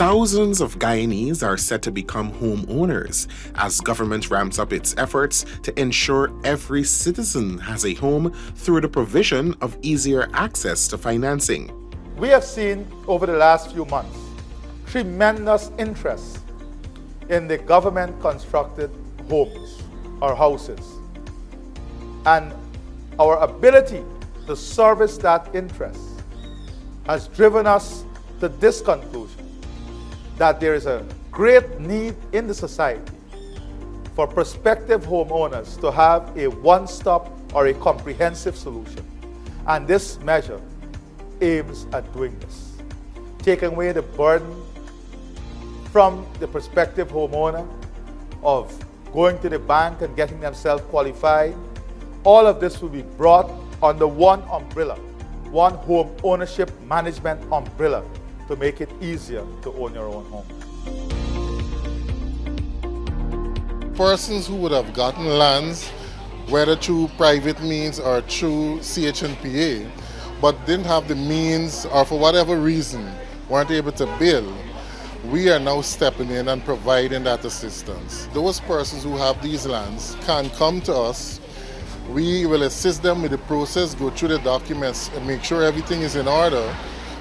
Thousands of Guyanese are set to become homeowners as government ramps up its efforts to ensure every citizen has a home through the provision of easier access to financing. We have seen over the last few months tremendous interest in the government-constructed homes or houses. And our ability to service that interest has driven us to this conclusion, that there is a great need in the society for prospective homeowners to have a one-stop or a comprehensive solution. And this measure aims at doing this, taking away the burden from the prospective homeowner of going to the bank and getting themselves qualified. All of this will be brought under one umbrella, one home ownership management umbrella, to make it easier to own your own home. Persons who would have gotten lands, whether through private means or through CHNPA, but didn't have the means or for whatever reason weren't able to build, we are now stepping in and providing that assistance. Those persons who have these lands can come to us. We will assist them with the process, go through the documents and make sure everything is in order.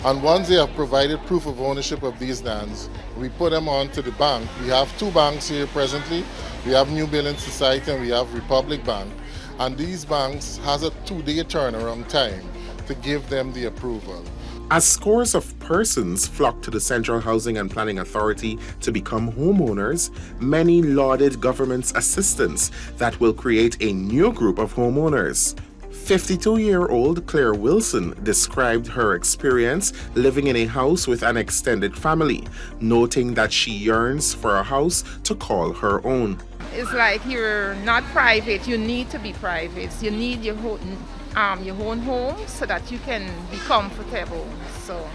And once they have provided proof of ownership of these lands, we put them on to the bank. We have two banks here presently. We have New Building Society and we have Republic Bank. And these banks has a 2-day turnaround time to give them the approval. As scores of persons flock to the Central Housing and Planning Authority to become homeowners, many lauded government's assistance that will create a new group of homeowners. 52-year-old Claire Wilson described her experience living in a house with an extended family, noting that she yearns for a house to call her own. It's like you're not private, you need to be private. You need your own home so that you can be comfortable. So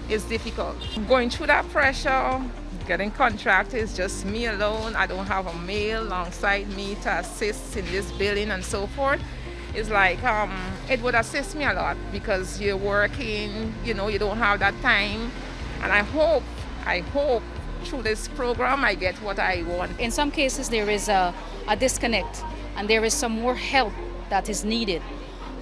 it's difficult. Going through that pressure, getting contract is just me alone. I don't have a male alongside me to assist in this building and so forth. It's like it would assist me a lot because you're working, you don't have that time. And I hope through this program I get what I want. In some cases there is a disconnect and there is some more help that is needed.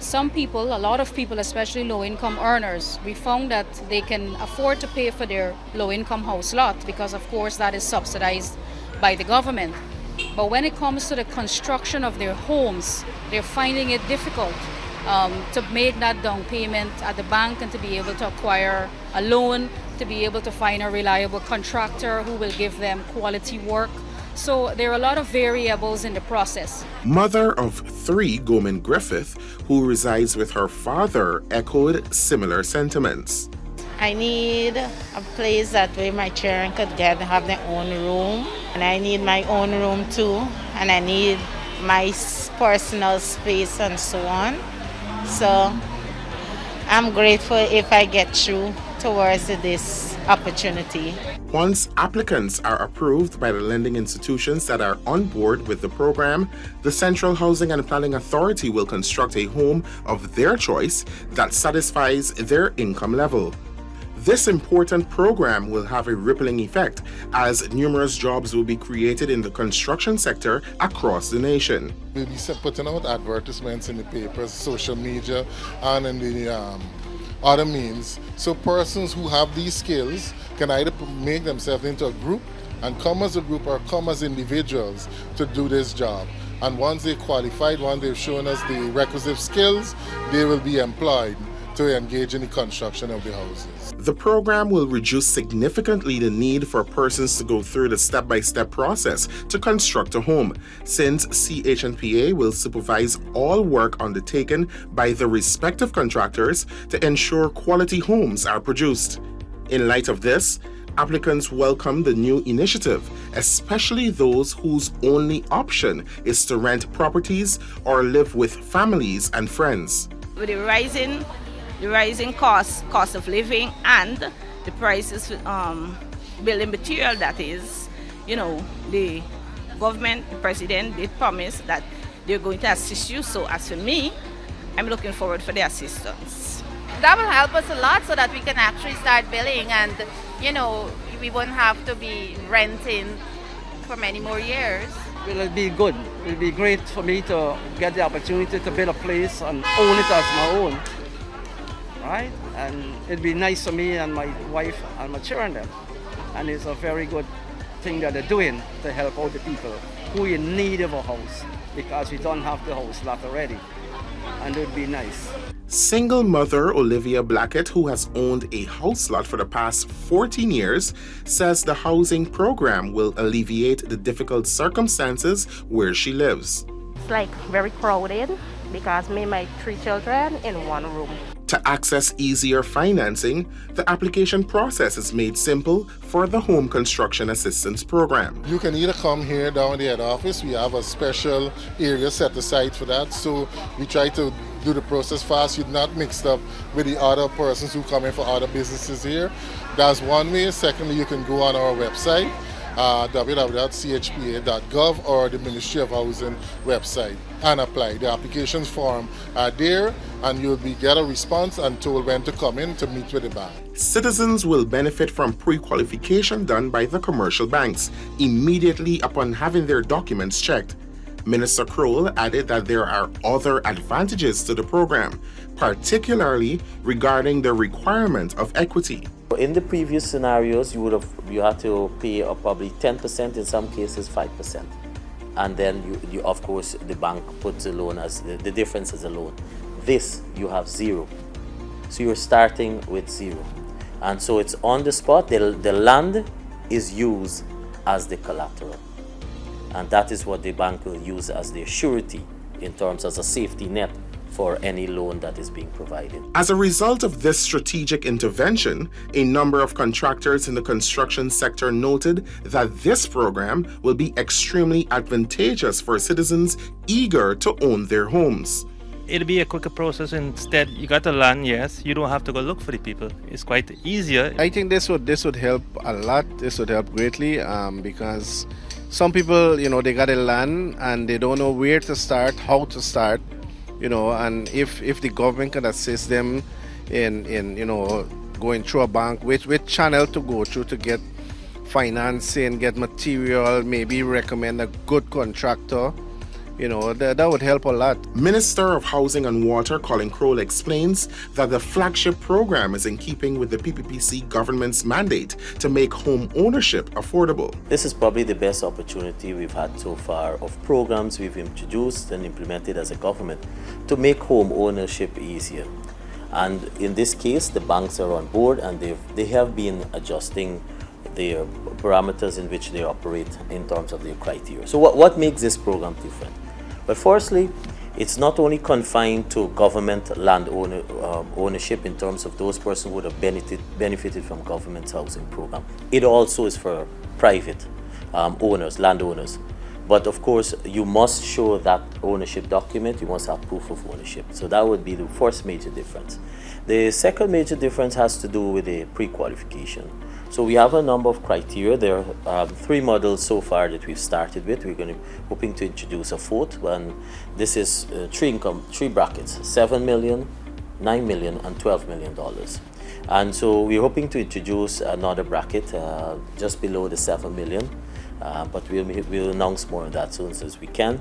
Some people, a lot of people, especially low-income earners, we found that they can afford to pay for their low-income house lot because of course that is subsidized by the government. But when it comes to the construction of their homes, they're finding it difficult to make that down payment at the bank and to be able to acquire a loan, to be able to find a reliable contractor who will give them quality work. So there are a lot of variables in the process. Mother of 3, Goman Griffith, who resides with her father, echoed similar sentiments. I need a place that way my children could have their own room, and I need my own room too, and I need my personal space and so on. So I'm grateful if I get through towards this opportunity. Once applicants are approved by the lending institutions that are on board with the program, the Central Housing and Planning Authority will construct a home of their choice that satisfies their income level. This important program will have a rippling effect as numerous jobs will be created in the construction sector across the nation. We'll be putting out advertisements in the papers, social media, and in the other means. So persons who have these skills can either make themselves into a group and come as a group or come as individuals to do this job. And once they're qualified, once they've shown us the requisite skills, they will be employed to engage in the construction of the houses. The program will reduce significantly the need for persons to go through the step-by-step process to construct a home, since CHNPA will supervise all work undertaken by the respective contractors to ensure quality homes are produced. In light of this, applicants welcome the new initiative, especially those whose only option is to rent properties or live with families and friends. With the rising cost of living and the prices building material, that is, the government, the president did promise that they're going to assist you. So as for me, I'm looking forward for the assistance. That will help us a lot so that we can actually start building, and we won't have to be renting for many more years. Will it be good? It will be great for me to get the opportunity to build a place and own it as my own, right? And it'd be nice for me and my wife and my children then. And it's a very good thing that they're doing to help out the people who are in need of a house, because we don't have the house lot already, and it would be nice. Single mother Olivia Blackett, who has owned a house lot for the past 14 years, says the housing program will alleviate the difficult circumstances where she lives. It's like very crowded because me and my 3 children in one room. To access easier financing, the application process is made simple for the Home Construction Assistance Program. You can either come here down at the head office. We have a special area set aside for that. So we try to do the process fast. You're not mixed up with the other persons who come in for other businesses here. That's one way. Secondly, you can go on our website, www.chpa.gov, or the Ministry of Housing website and apply. The applications form are there, and you'll get a response and told when to come in to meet with the bank. Citizens will benefit from pre-qualification done by the commercial banks immediately upon having their documents checked. Minister Kroll added that there are other advantages to the program, particularly regarding the requirement of equity. In the previous scenarios, you had to pay probably 10%, in some cases 5%. And then you of course the bank puts the loan as the difference as a loan. This you have 0. So you're starting with 0. And so it's on the spot. The land is used as the collateral. And that is what the bank will use as their surety in terms as a safety net for any loan that is being provided. As a result of this strategic intervention, a number of contractors in the construction sector noted that this program will be extremely advantageous for citizens eager to own their homes. It'll be a quicker process. Instead, you got the land, yes, you don't have to go look for the people. It's quite easier. I think this would help a lot. This would help greatly because some people, they got a land and they don't know where to start, how to start. And if the government can assist them in going through a bank, which channel to go through to get financing, get material, maybe recommend a good contractor, that would help a lot. Minister of Housing and Water Colin Kroll explains that the flagship program is in keeping with the PPPC government's mandate to make home ownership affordable. This is probably the best opportunity we've had so far of programs we've introduced and implemented as a government to make home ownership easier. And in this case, the banks are on board, and they have been adjusting their parameters in which they operate in terms of their criteria. So what makes this program different? But firstly, it's not only confined to government land ownership in terms of those persons who would have benefited from government's housing program. It also is for private owners, landowners. But of course, you must show that ownership document. You must have proof of ownership. So that would be the first major difference. The second major difference has to do with the pre-qualification. So we have a number of criteria. There are 3 models so far that we've started with. We're hoping to introduce a 4th, and this is 3 brackets: $7 million, $9 million, and $12 million. And so we're hoping to introduce another bracket just below the $7 million, but we'll announce more of that soon as we can.